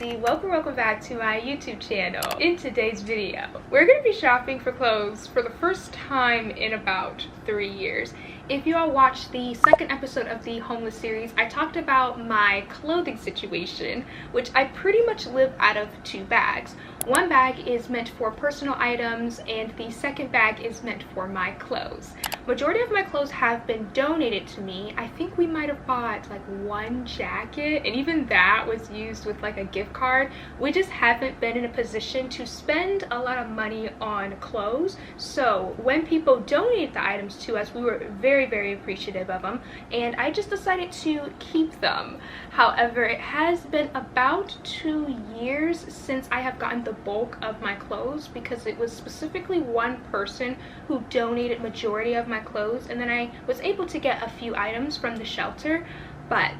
Izzy. Welcome back to my YouTube channel. In today's video, we're going to be shopping for clothes for the first time in about 3 years. If you all watched the second episode of the Homeless series, I talked about my clothing situation, which I pretty much live out of 2 bags. One bag is meant for personal items and the second bag is meant for my clothes. Majority of my clothes have been donated to me. I think we might have bought like 1 jacket, and even that was used with like a gift card. We just haven't been in a position to spend a lot of money on clothes. So when people donate the items to us, we were very appreciative of them, and I just decided to keep them. However, it has been about 2 years since I have gotten the bulk of my clothes, because it was specifically one person who donated majority of my clothes, and then I was able to get a few items from the shelter. But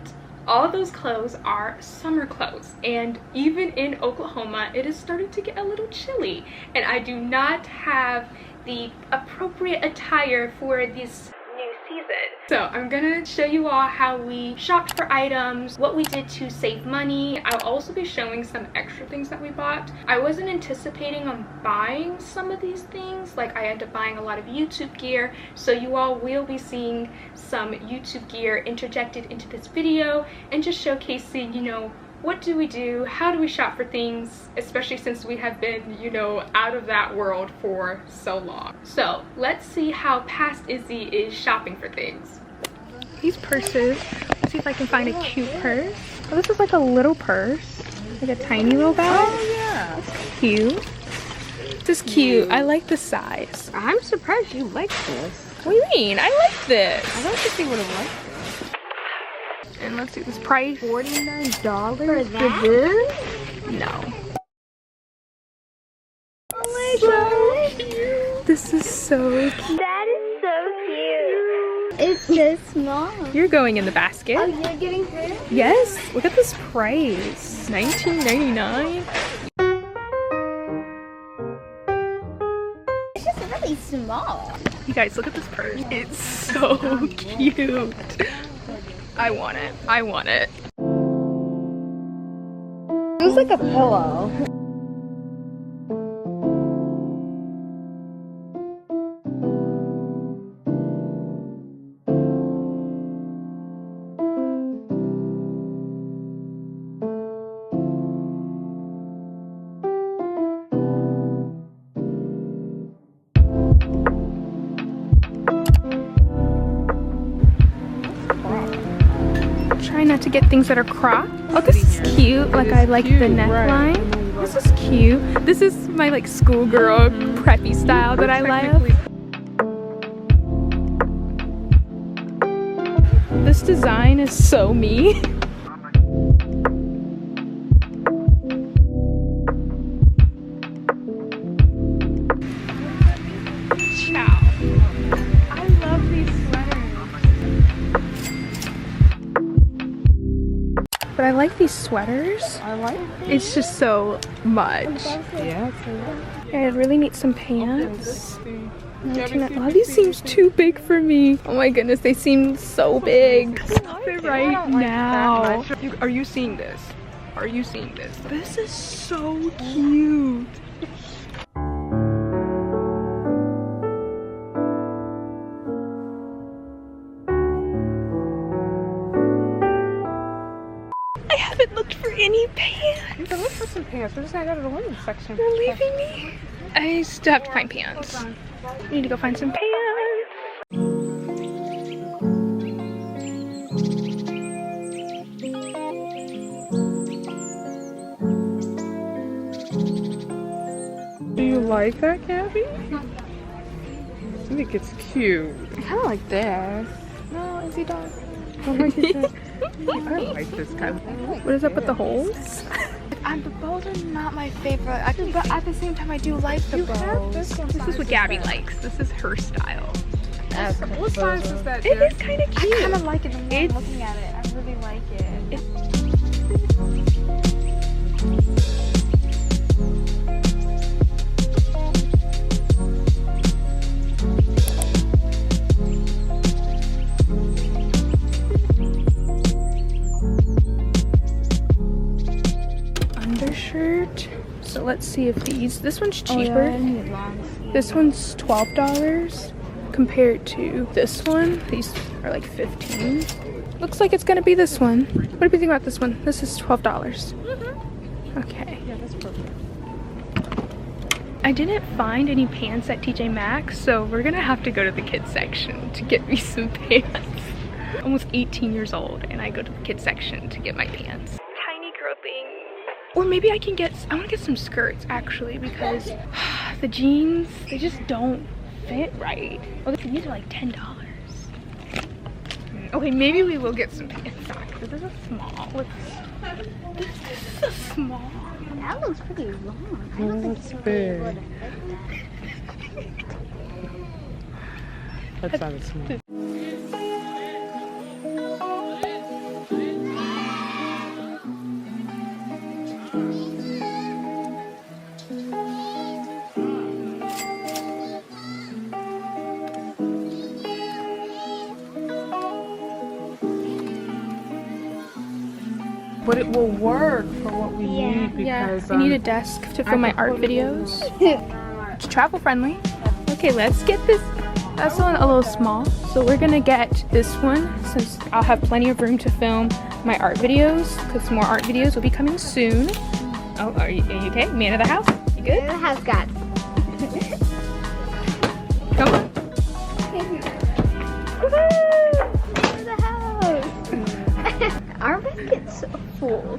all of those clothes are summer clothes, and even in Oklahoma it is starting to get a little chilly, and I do not have the appropriate attire for this new season. So I'm gonna show you all how we shopped for items, what we did to save money. I'll also be showing some extra things that we bought. I wasn't anticipating on buying some of these things. Like, I ended up buying a lot of YouTube gear, so you all will be seeing some YouTube gear interjected into this video and just showcasing, you know, what do we do, how do we shop for things, especially since we have been, you know, out of that world for so long. So let's see how past Izzy is shopping for things. These purses, let's see if I can find a cute purse. Oh, this is like a little purse, like a tiny little bag. Oh yeah, that's cute. This is cute. I like the size. I'm surprised you like this. What do you mean? I like this. I want to see what it like. And let's see this price. $49 for this? No. Oh my god. Cute. This is so cute. That is so cute. It's so small. You're going in the basket. Oh, you're getting hers? Yes. Look at this price. $19.99. It's just really small. You guys, look at this purse. It's so cute. I want it. I want it. It was like a pillow. Try not to get things that are cropped. Oh, this is cute. Like, I like the neckline. Right. This is cute. This is my like schoolgirl preppy style that I love. This design is so me. Ciao. I love these sweaters. But I like these sweaters. I like it. It's just so much. Yeah. I really need some pants. A lot of these seems too big for me. Oh my goodness, they seem so big. Right now. Are you seeing this? Are you seeing this? This is so cute. I haven't looked for any pants. You can look for some pants. We're just gonna go to the women's section. You're leaving me? I still have to find pants. I need to go find some pants. Do you like that, Gabby? I think it's cute. I kind of like this. No, Izzy don't. I like this. I like this kind of. What is up with the holes? The bows are not my favorite, but at the same time, I do like the bows. This is what Gabby likes. This is her style. Okay. What size is that? It is kind of cute. I kind of like it the more I'm looking at it. I really like it. shirt. So let's see if this one's cheaper. This one's $12 compared to this one. These are like 15. Looks like it's gonna be this one. What do you think about this one? This is $12. Okay. Yeah, that's perfect. I didn't find any pants at TJ Maxx, so we're gonna have to go to the kids section to get me some pants. I'm almost 18 years old and I go to the kids section to get my pants. Tiny girl thing. Or maybe I wanna get some skirts actually, because the jeans, they just don't fit right. Oh, these are like $10. Okay, maybe we will get some pants. This is a small. This is a small. That looks pretty long. I That don't think looks you really big. would have fit that. That's not as small. But it will work for what we need because I need a desk to film my art videos. It's travel friendly. Okay, let's get this. That's one a little small, so we're gonna get this one since I'll have plenty of room to film my art videos, because more art videos will be coming soon. Oh, are you okay? Man of the house? You good? The house got. Come on. To the house. Our basket's full.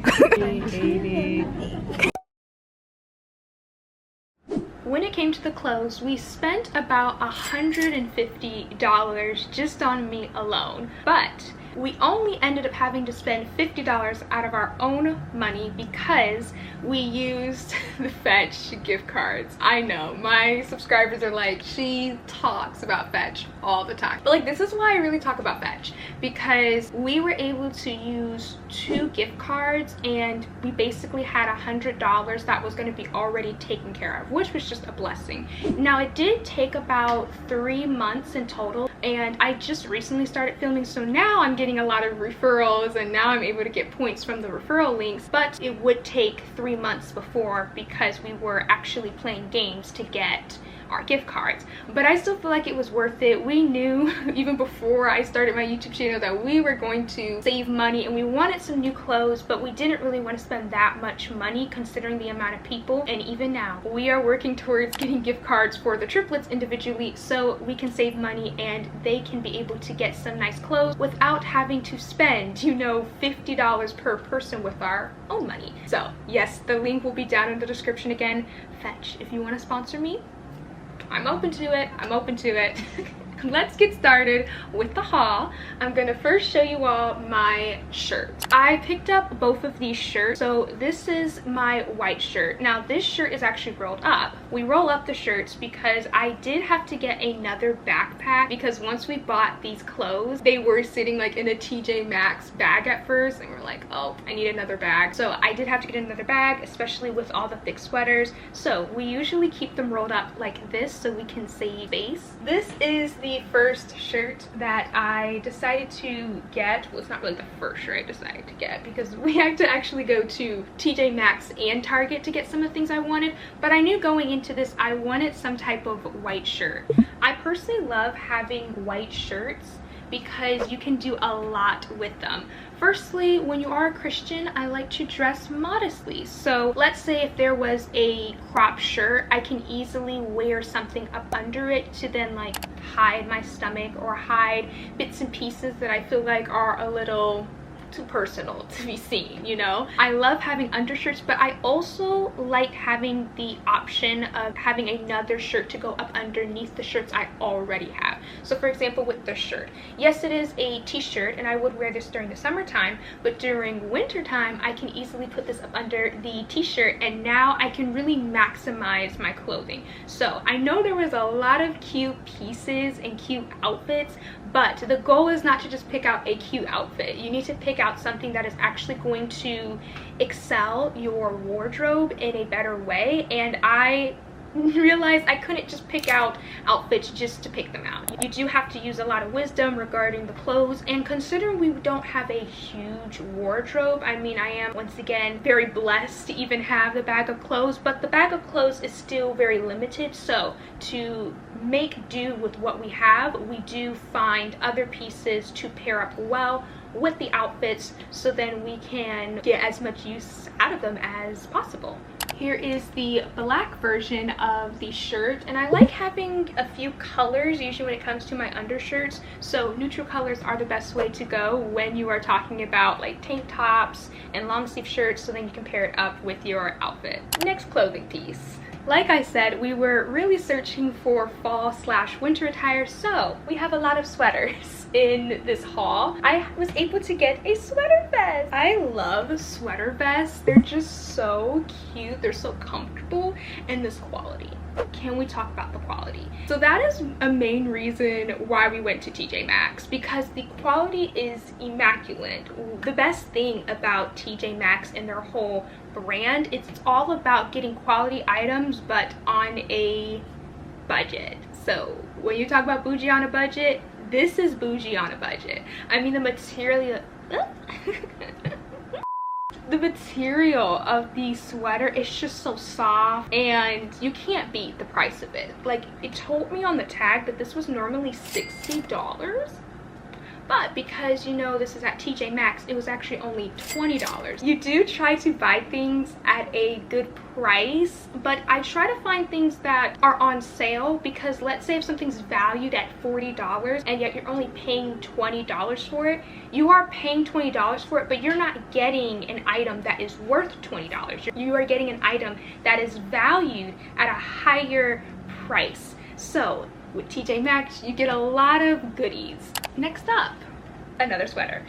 When it came to the clothes, we spent about $150 just on me alone, but we only ended up having to spend $50 out of our own money because we used the Fetch gift cards. I know, my subscribers are like, she talks about Fetch all the time. But like, this is why I really talk about Fetch, because we were able to use 2 gift cards and we basically had $100 that was going to be already taken care of, which was just a blessing. Now, it did take about 3 months in total, and I just recently started filming, so now I'm getting a lot of referrals and now I'm able to get points from the referral links, but it would take 3 months before because we were actually playing games to get our gift cards. But I still feel like it was worth it. We knew even before I started my YouTube channel that we were going to save money and we wanted some new clothes, but we didn't really want to spend that much money considering the amount of people. And even now we are working towards getting gift cards for the triplets individually so we can save money and they can be able to get some nice clothes without having to spend, you know, $50 per person with our own money. So yes, the link will be down in the description again. Fetch, if you want to sponsor me, I'm open to it. I'm open to it. Let's get started with the haul. I'm gonna first show you all my shirts. I picked up both of these shirts. So this is my white shirt. Now this shirt is actually rolled up. We roll up the shirts because I did have to get another backpack because once we bought these clothes, they were sitting like in a TJ Maxx bag at first and we're like, oh, I need another bag. So I did have to get another bag, especially with all the thick sweaters. So we usually keep them rolled up like this so we can save space. This is the first shirt that I decided to get. Well, it's not really the first shirt I decided to get because we had to actually go to TJ Maxx and Target to get some of the things I wanted, but I knew going into this I wanted some type of white shirt. I personally love having white shirts because you can do a lot with them. Firstly, when you are a Christian, I like to dress modestly. So let's say if there was a crop shirt, I can easily wear something up under it to then like hide my stomach or hide bits and pieces that I feel like are a little too personal to be seen, you know. I love having undershirts, but I also like having the option of having another shirt to go up underneath the shirts I already have. So for example, with this shirt, yes, it is a t-shirt and I would wear this during the summertime, but during winter time I can easily put this up under the t-shirt and now I can really maximize my clothing. So I know there was a lot of cute pieces and cute outfits, but the goal is not to just pick out a cute outfit. You need to pick out something that is actually going to excel your wardrobe in a better way. And I realized I couldn't just pick out outfits just to pick them out. You do have to use a lot of wisdom regarding the clothes, and considering we don't have a huge wardrobe, I mean, I am once again very blessed to even have the bag of clothes, but the bag of clothes is still very limited. So to make do with what we have, we do find other pieces to pair up well with the outfits, so then we can get as much use out of them as possible. Here is the black version of the shirt, and I like having a few colors usually when it comes to my undershirts, so neutral colors are the best way to go when you are talking about like tank tops and long sleeve shirts, so then you can pair it up with your outfit. Next clothing piece. Like I said, we were really searching for fall/winter attire, so we have a lot of sweaters in this haul. I was able to get a sweater vest. I love sweater vests. They're just so cute. They're so comfortable, and this quality. Can we talk about the quality? So that is a main reason why we went to TJ Maxx, because the quality is immaculate. The best thing about TJ Maxx and their whole brand, it's all about getting quality items but on a budget. So when you talk about bougie on a budget, this is bougie on a budget. I mean, the material the material of the sweater is just so soft, and you can't beat the price of it. Like, it told me on the tag that this was normally $60, but because, you know, this is at TJ Maxx, it was actually only $20. You do try to buy things at a good price, but I try to find things that are on sale, because let's say if something's valued at $40 and yet you're only paying $20 for it, you are paying $20 for it, but you're not getting an item that is worth $20. You are getting an item that is valued at a higher price. So with TJ Maxx, you get a lot of goodies. Next up, another sweater.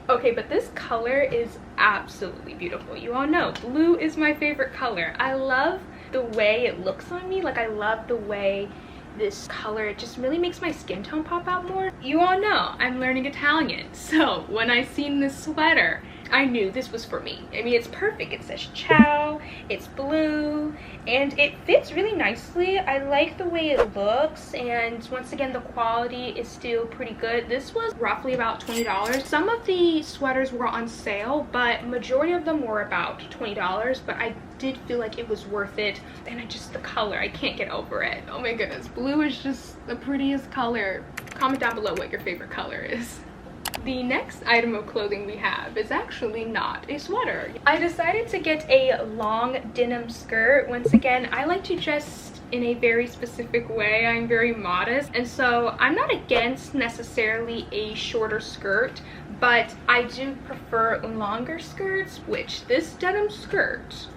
Okay, but this color is absolutely beautiful. You all know blue is my favorite color. I love the way it looks on me. Like, I love the way this color, it just really makes my skin tone pop out more. You all know I'm learning Italian, so when I seen this sweater, I knew this was for me. I mean, it's perfect. It says ciao, it's blue, and it fits really nicely. I like the way it looks, and once again, the quality is still pretty good. This was roughly about $20. Some of the sweaters were on sale, but majority of them were about $20, but I did feel like it was worth it. And the color, I can't get over it. Oh my goodness, blue is just the prettiest color. Comment down below what your favorite color is. The next item of clothing we have is actually not a sweater. I decided to get a long denim skirt. Once again, I like to dress in a very specific way. I'm very modest, and so I'm not against necessarily a shorter skirt, but I do prefer longer skirts, which this denim skirt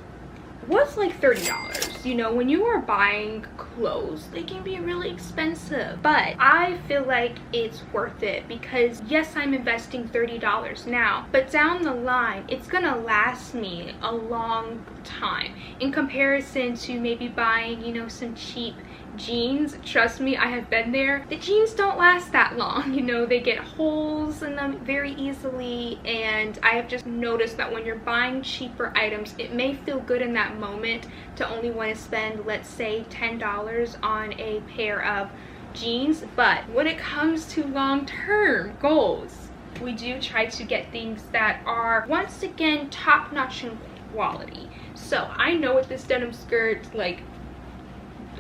was like $30. You know, when you are buying clothes, they can be really expensive, but I feel like it's worth it, because yes, I'm investing $30 now, but down the line it's gonna last me a long time in comparison to maybe buying, you know, some cheap jeans. Trust me, I have been there. The jeans don't last that long. You know, they get holes in them very easily, and I have just noticed that when you're buying cheaper items, it may feel good in that moment to only want to spend, let's say, $10 on a pair of jeans, but when it comes to long-term goals, we do try to get things that are, once again, top-notch in quality. So I know with this denim skirt, like,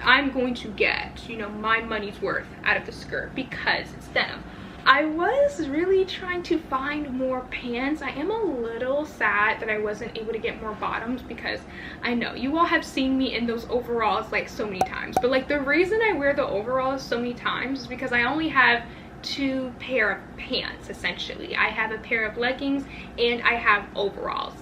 I'm going to get, you know, my money's worth out of the skirt because it's denim. I was really trying to find more pants. I am a little sad that I wasn't able to get more bottoms, because I know you all have seen me in those overalls like so many times, but like the reason I wear the overalls so many times is because I only have two pair of pants essentially. I have a pair of leggings and I have overalls.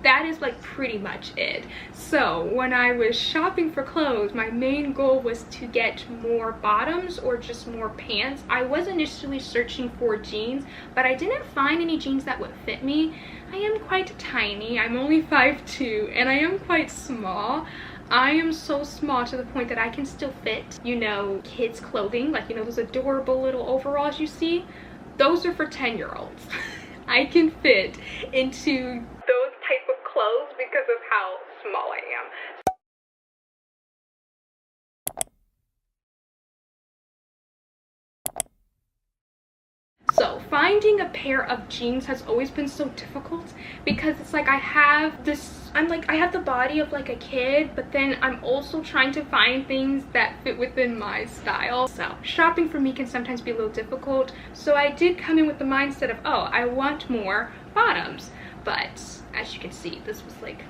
That is like pretty much it. So when I was shopping for clothes, my main goal was to get more bottoms or just more pants. I was initially searching for jeans, but I didn't find any jeans that would fit me. I am quite tiny. I'm only 5'2", and I am quite small. I am so small to the point that I can still fit, you know, kids clothing, like, you know, those adorable little overalls you see. Those are for 10-year-olds. I can fit into those type of clothes because of how small I am. So finding a pair of jeans has always been so difficult because it's like I have the body of like a kid, but then I'm also trying to find things that fit within my style. So shopping for me can sometimes be a little difficult. So I did come in with the mindset of, oh, I want more bottoms. But as you can see, this was like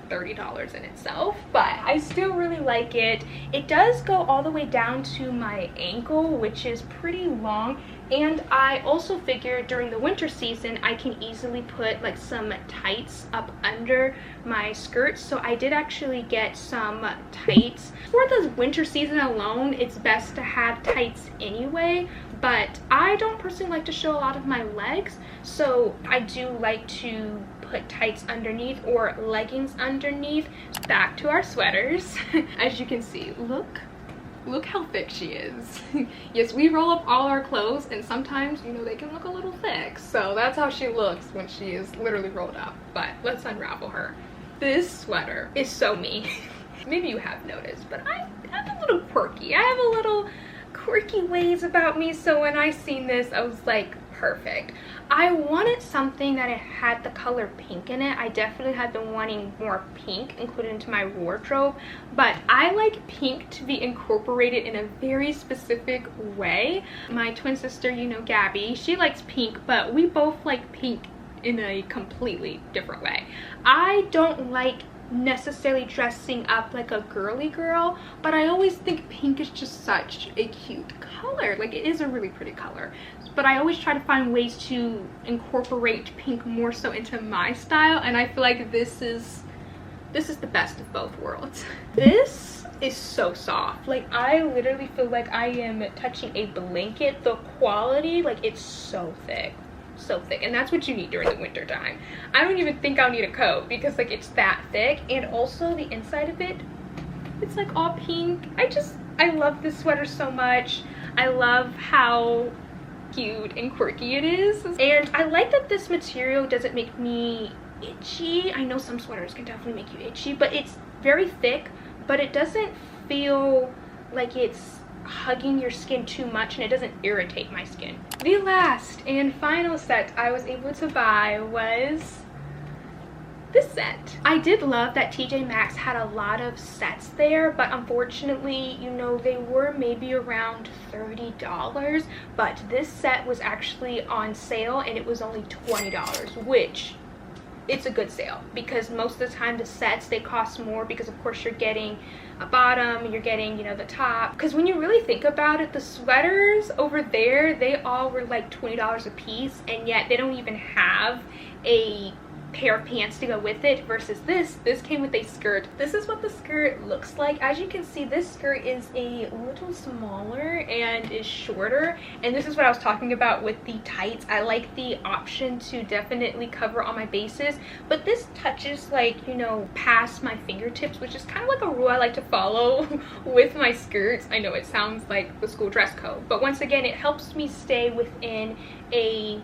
$30 in itself, but I still really like it. It does go all the way down to my ankle, which is pretty long, and I also figured during the winter season I can easily put like some tights up under my skirts. So I did actually get some tights. For the winter season alone, it's best to have tights anyway, but I don't personally like to show a lot of my legs, so I do like to put tights underneath or leggings underneath. Back to our sweaters. As you can see, look how thick she is. Yes, we roll up all our clothes, and sometimes, you know, they can look a little thick, so that's how she looks when she is literally rolled up. But let's unravel her. This sweater is so me. Maybe you have noticed, but I'm a little quirky. I have a little quirky ways about me, so when I seen this, I was like, perfect. I wanted something that it had the color pink in it. I definitely had been wanting more pink included into my wardrobe, but I like pink to be incorporated in a very specific way. My twin sister, you know, Gabby, she likes pink, but we both like pink in a completely different way. I don't like necessarily dressing up like a girly girl, but I always think pink is just such a cute color. Like, it is a really pretty color, but I always try to find ways to incorporate pink more so into my style, and I feel like this is the best of both worlds. This is so soft. Like, I literally feel like I am touching a blanket. The quality, like, it's so thick. So thick, and that's what you need during the winter time. I don't even think I'll need a coat because like it's that thick, and also the inside of it, it's like all pink. I love this sweater so much. I love how cute and quirky it is, and I like that this material doesn't make me itchy. I know some sweaters can definitely make you itchy, but it's very thick, but it doesn't feel like it's hugging your skin too much, and it doesn't irritate my skin. The last and final set I was able to buy was this set. I did love that TJ Maxx had a lot of sets there, but unfortunately, you know, they were maybe around $30, but this set was actually on sale and it was only $20, which it's a good sale because most of the time the sets, they cost more because of course you're getting a bottom, you're getting, you know, the top. Because when you really think about it, the sweaters over there, they all were like $20 a piece, and yet they don't even have a pair of pants to go with it, versus this came with a skirt. This is what the skirt looks like. As you can see, this skirt is a little smaller and is shorter, and this is what I was talking about with the tights. I like the option to definitely cover all my bases, but this touches, like, you know, past my fingertips, which is kind of like a rule I like to follow with my skirts. I know it sounds like the school dress code, but once again, it helps me stay within a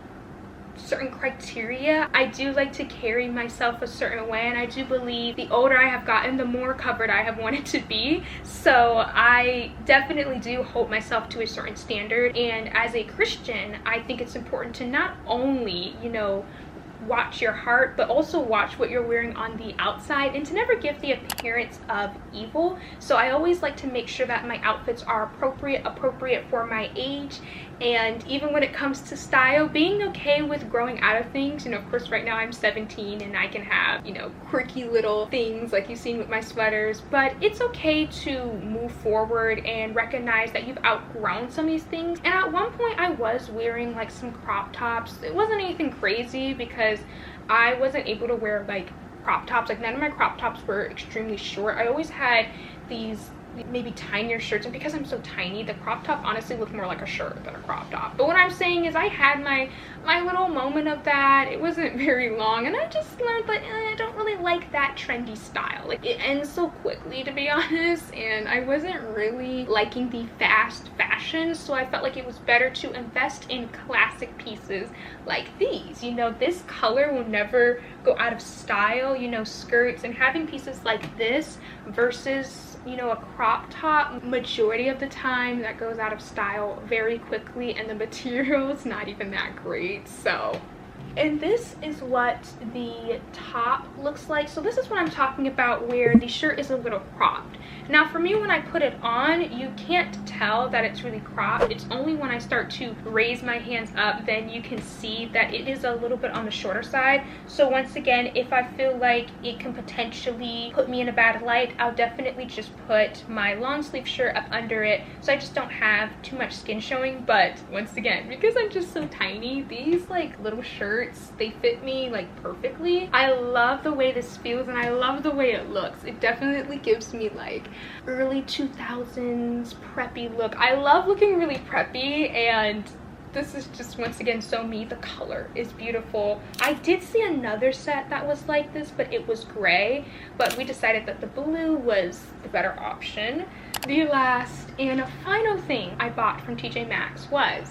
certain criteria. I do like to carry myself a certain way, and I do believe the older I have gotten, the more covered I have wanted to be. So I definitely do hold myself to a certain standard, and as a Christian, I think it's important to not only, you know, watch your heart, but also watch what you're wearing on the outside, and to never give the appearance of evil. So I always like to make sure that my outfits are appropriate for my age, and even when it comes to style, being okay with growing out of things. You know, of course right now I'm 17 and I can have, you know, quirky little things like you've seen with my sweaters, but it's okay to move forward and recognize that you've outgrown some of these things. And at one point I was wearing like some crop tops. It wasn't anything crazy because I wasn't able to wear like crop tops. Like, none of my crop tops were extremely short. I always had these maybe tinier shirts, and because I'm so tiny, the crop top honestly looked more like a shirt than a crop top. But what I'm saying is I had my little moment of that. It wasn't very long, and I just learned that I don't really like that trendy style. Like, it ends so quickly, to be honest, and I wasn't really liking the fast fashion, so I felt like it was better to invest in classic pieces like these. You know, this color will never go out of style, you know, skirts, and having pieces like this versus you know, a crop top majority of the time that goes out of style very quickly, and the material is not even that great. So, and this is what the top looks like. So this is what I'm talking about, where the shirt is a little cropped. Now for me, when I put it on, you can't tell that it's really cropped. It's only when I start to raise my hands up, then you can see that it is a little bit on the shorter side. So once again, if I feel like it can potentially put me in a bad light, I'll definitely just put my long sleeve shirt up under it, so I just don't have too much skin showing. But once again, because I'm just so tiny, these like little shirts, they fit me like perfectly. I love the way this feels, and I love the way it looks. It definitely gives me like early 2000s preppy look. I love looking really preppy, and this is just once again so me. The color is beautiful. I did see another set that was like this, but it was gray, but we decided that the blue was the better option. The last and final thing I bought from TJ Maxx was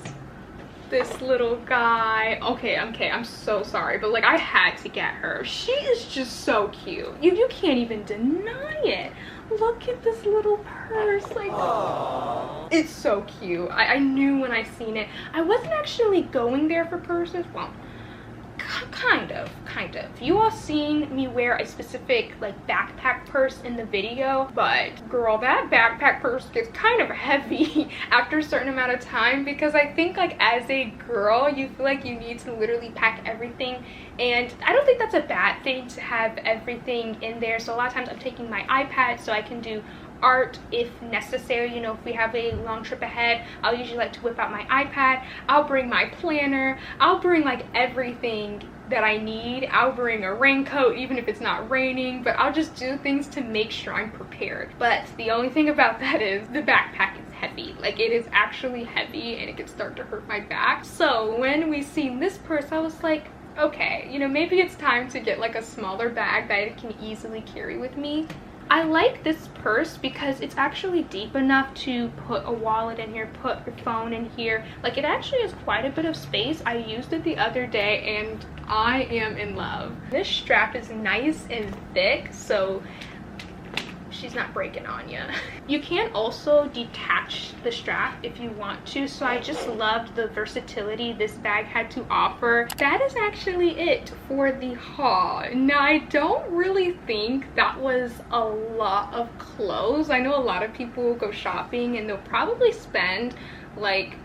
this little guy. Okay, I'm so sorry, but like I had to get her. She is just so cute. You can't even deny it. Look at this little purse. Like, aww. It's so cute. I knew when I seen it. I wasn't actually going there for purses. Well, kind of. You all seen me wear a specific like backpack purse in the video, but girl, that backpack purse gets kind of heavy after a certain amount of time, because I think like as a girl, you feel like you need to literally pack everything, and I don't think that's a bad thing to have everything in there. So a lot of times I'm taking my iPad so I can do art if necessary. You know, if we have a long trip ahead, I'll usually like to whip out my iPad. I'll bring my planner. I'll bring like everything that I need. I'll bring a raincoat even if it's not raining, but I'll just do things to make sure I'm prepared. But the only thing about that is the backpack is heavy. Like, it is actually heavy, and it can start to hurt my back. So when we seen this purse, I was like, okay, you know, maybe it's time to get like a smaller bag that I can easily carry with me. I like this purse because it's actually deep enough to put a wallet in here, put your phone in here. Like, it actually has quite a bit of space. I used it the other day and I am in love. This strap is nice and thick, so she's not breaking on you. You can also detach the strap if you want to, so I just loved the versatility this bag had to offer. That is actually it for the haul. Now, I don't really think that was a lot of clothes. I know a lot of people go shopping and they'll probably spend like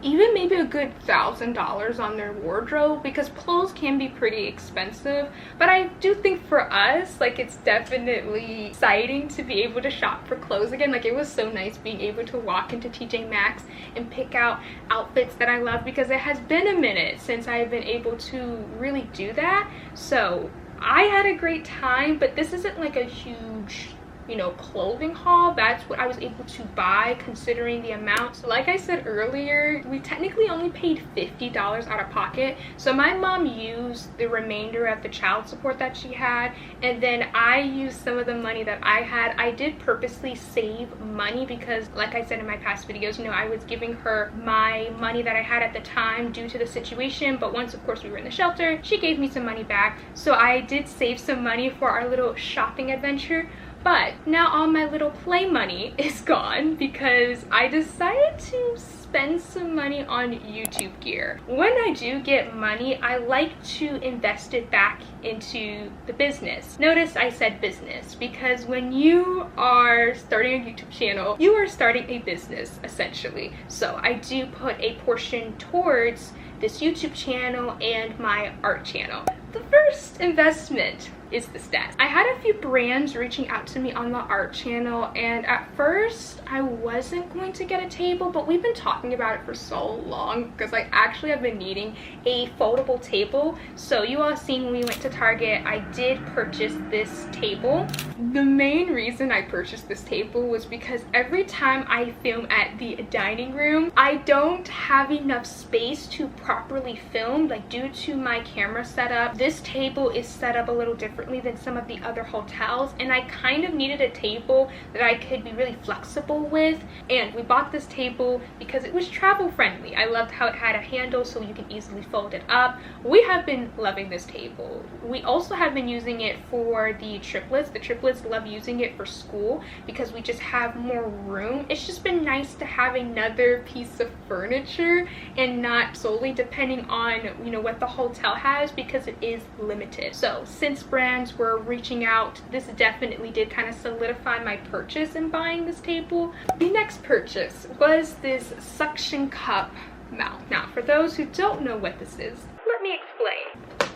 even maybe a good $1,000 on their wardrobe, because clothes can be pretty expensive. But I do think for us, like, it's definitely exciting to be able to shop for clothes again. Like, it was so nice being able to walk into TJ Maxx and pick out outfits that I love, because it has been a minute since I've been able to really do that. So I had a great time, but this isn't like a huge, you know, clothing haul. That's what I was able to buy considering the amount. So like I said earlier, we technically only paid $50 out of pocket. So my mom used the remainder of the child support that she had, and then I used some of the money that I had. I did purposely save money because, like I said in my past videos, you know, I was giving her my money that I had at the time due to the situation, but once of course we were in the shelter, she gave me some money back. So I did save some money for our little shopping adventure. But now all my little play money is gone because I decided to spend some money on YouTube gear. When I do get money, I like to invest it back into the business. Notice I said business, because when you are starting a YouTube channel, you are starting a business essentially. So I do put a portion towards this YouTube channel and my art channel. The first investment is the stats. I had a few brands reaching out to me on the art channel, and at first I wasn't going to get a table, but we've been talking about it for so long because I actually have been needing a foldable table. So you all seen when we went to Target, I did purchase this table. The main reason I purchased this table was because every time I film at the dining room, I don't have enough space to properly film, like due to my camera setup. This table is set up a little different differently than some of the other hotels, and I kind of needed a table that I could be really flexible with. And we bought this table because it was travel friendly. I loved how it had a handle so you can easily fold it up. We have been loving this table. We also have been using it for the triplets. The triplets love using it for school because we just have more room. It's just been nice to have another piece of furniture and not solely depending on, you know, what the hotel has, because it is limited. So since brands were reaching out, this definitely did kind of solidify my purchase in buying this table. The next purchase was this suction cup mount. Now, for those who don't know what this is, let me explain.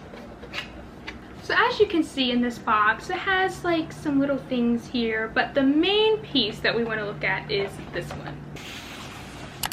So as you can see in this box, it has like some little things here, but the main piece that we want to look at is this one.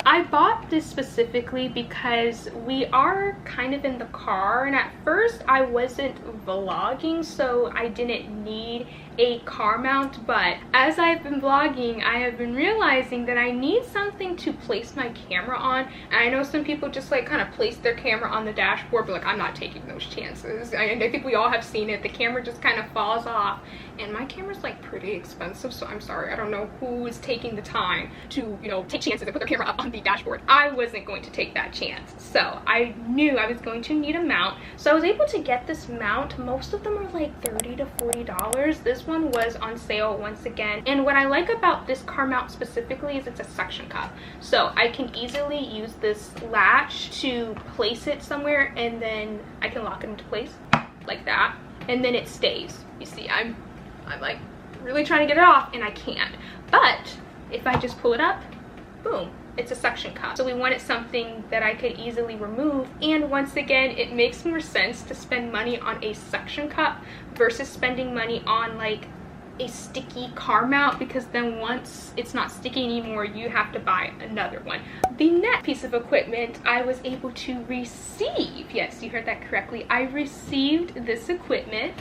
I bought this specifically because we are kind of in the car, and at first I wasn't vlogging, so I didn't need a car mount, but as I've been vlogging, I have been realizing that I need something to place my camera on. And I know some people just like kind of place their camera on the dashboard, but like I'm not taking those chances. I think we all have seen it. The camera just kind of falls off, and my camera's like pretty expensive, so I'm sorry, I don't know who is taking the time to, you know, take chances and put their camera up on the dashboard. I wasn't going to take that chance, so I knew I was going to need a mount. So I was able to get this mount. Most of them are like $30 to $40. This one was on sale once again, and what I like about this car mount specifically is it's a suction cup, so I can easily use this latch to place it somewhere, and then I can lock it into place like that, and then it stays. You see, I'm like really trying to get it off and I can't, but if I just pull it up, boom, it's a suction cup. So we wanted something that I could easily remove, and once again, it makes more sense to spend money on a suction cup versus spending money on like a sticky car mount, because then once it's not sticky anymore, you have to buy another one. The next piece of equipment I was able to receive, yes, you heard that correctly, I received this equipment.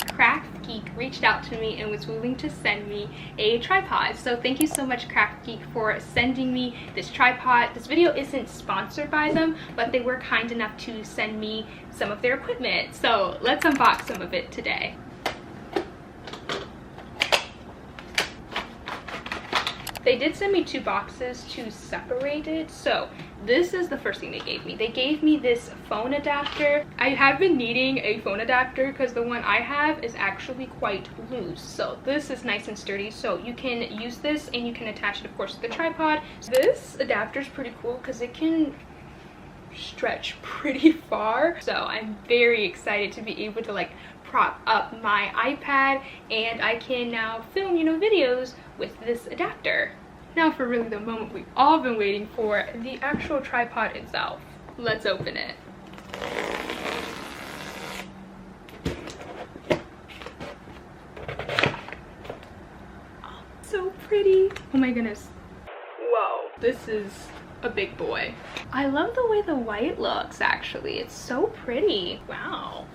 KRAFTGEEK reached out to me and was willing to send me a tripod. So thank you so much, KRAFTGEEK, for sending me this tripod. This video isn't sponsored by them, but they were kind enough to send me some of their equipment. So let's unbox some of it today. They did send me 2 boxes to separate it. So this is the first thing they gave me. They gave me this phone adapter. I have been needing a phone adapter because the one I have is actually quite loose. So this is nice and sturdy. So you can use this and you can attach it, of course, to the tripod. This adapter is pretty cool because it can stretch pretty far. So I'm very excited to be able to like prop up my iPad, and I can now film, you know, videos with this adapter. Now for really the moment we've all been waiting for, the actual tripod itself. Let's open it. Oh, so pretty. Oh my goodness. Whoa, this is a big boy. I love the way the white looks, actually. It's so pretty. Wow.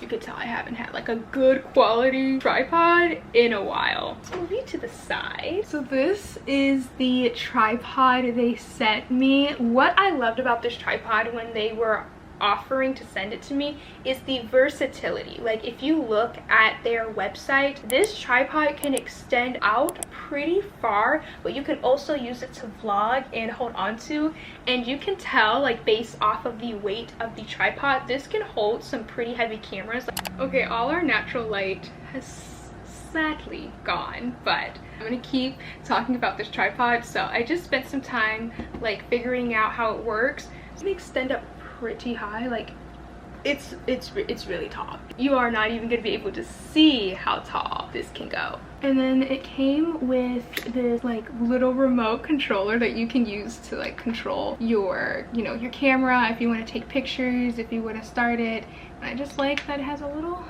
You could tell I haven't had like a good quality tripod in a while. Let's move you to the side. So this is the tripod they sent me. What I loved about this tripod when they were offering to send it to me is the versatility. Like if you look at their website, this tripod can extend out pretty far, but you can also use it to vlog and hold on to, and you can tell, like based off of the weight of the tripod, this can hold some pretty heavy cameras. Okay, all our natural light has sadly gone, but I'm gonna keep talking about this tripod. So I just spent some time like figuring out how it works. It's gonna extend up pretty high, like it's really tall. You are not even gonna be able to see how tall this can go. And then it came with this like little remote controller that you can use to like control your, you know, your camera if you want to take pictures, if you want to start it. And I just like that it has a little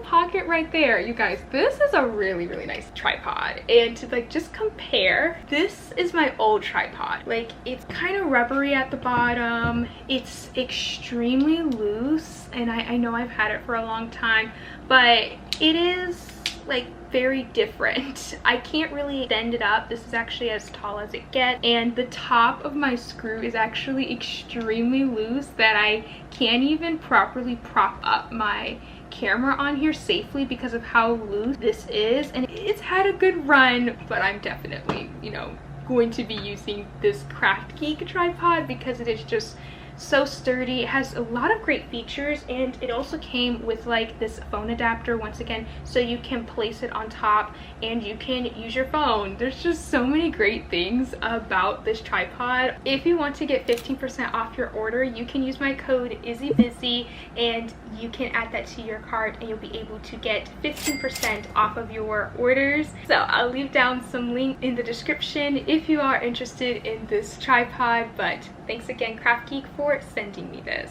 pocket right there. You guys, this is a really nice tripod. And to like just compare, this is my old tripod. Like it's kind of rubbery at the bottom, it's extremely loose, and I know I've had it for a long time, but it is like very different. I can't really bend it up. This is actually as tall as it gets, and the top of my screw is actually extremely loose that I can't even properly prop up my camera on here safely because of how loose this is, and it's had a good run, but I'm definitely, you know, going to be using this KRAFTGEEK tripod because it is just so sturdy. It has a lot of great features, and it also came with like this phone adapter once again, so you can place it on top and you can use your phone. There's just so many great things about this tripod. If you want to get 15% off your order, you can use my code IzzyBizzy and you can add that to your cart and you'll be able to get 15% off of your orders. So I'll leave down some link in the description if you are interested in this tripod. But thanks again, KRAFTGEEK, for sending me this.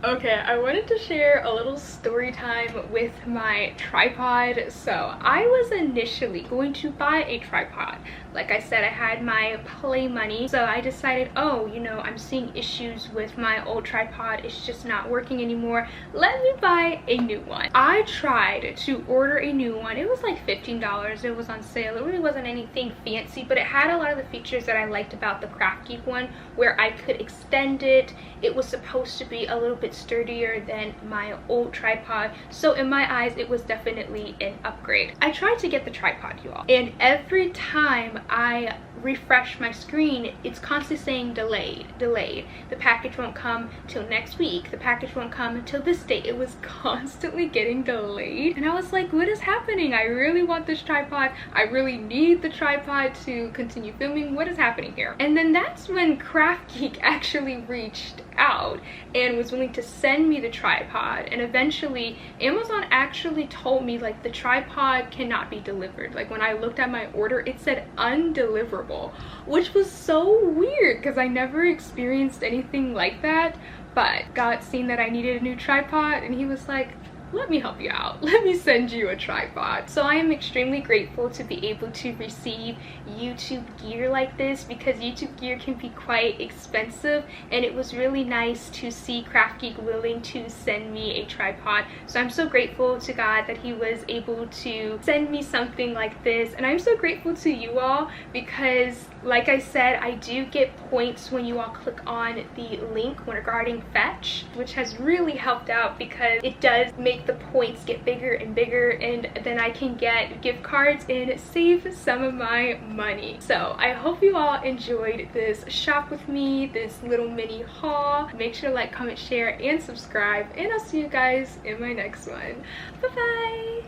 Okay, I wanted to share a little story time with my tripod. So I was initially going to buy a tripod. Like I said, I had my play money, so I decided, oh, you know, I'm seeing issues with my old tripod. It's just not working anymore. Let me buy a new one. I tried to order a new one. It was like $15. It was on sale. It really wasn't anything fancy, but it had a lot of the features that I liked about the KRAFTGEEK one, where I could extend it. It was supposed to be a little bit sturdier than my old tripod, so in my eyes it was definitely an upgrade. I tried to get the tripod, you all, and every time I refresh my screen, it's constantly saying delayed. The package won't come till next week. The package won't come until this date. It was constantly getting delayed, and I was like, what is happening? I really want this tripod. I really need the tripod to continue filming. What is happening here? And then that's when KRAFTGEEK actually reached out and was willing to send me the tripod, and eventually Amazon actually told me like the tripod cannot be delivered. Like when I looked at my order, it said undeliverable, which was so weird because I never experienced anything like that. But God seen that I needed a new tripod, and he was like, let me help you out. Let me send you a tripod. So I am extremely grateful to be able to receive YouTube gear like this, because YouTube gear can be quite expensive, and it was really nice to see KRAFTGEEK willing to send me a tripod. So I'm so grateful to God that he was able to send me something like this, and I'm so grateful to you all because, like I said, I do get points when you all click on the link regarding Fetch, which has really helped out because it does make the points get bigger and bigger, and then I can get gift cards and save some of my money. So I hope you all enjoyed this shop with me, this little mini haul. Make sure to like, comment, share, and subscribe, and I'll see you guys in my next one. Bye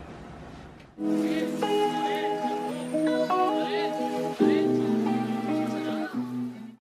bye.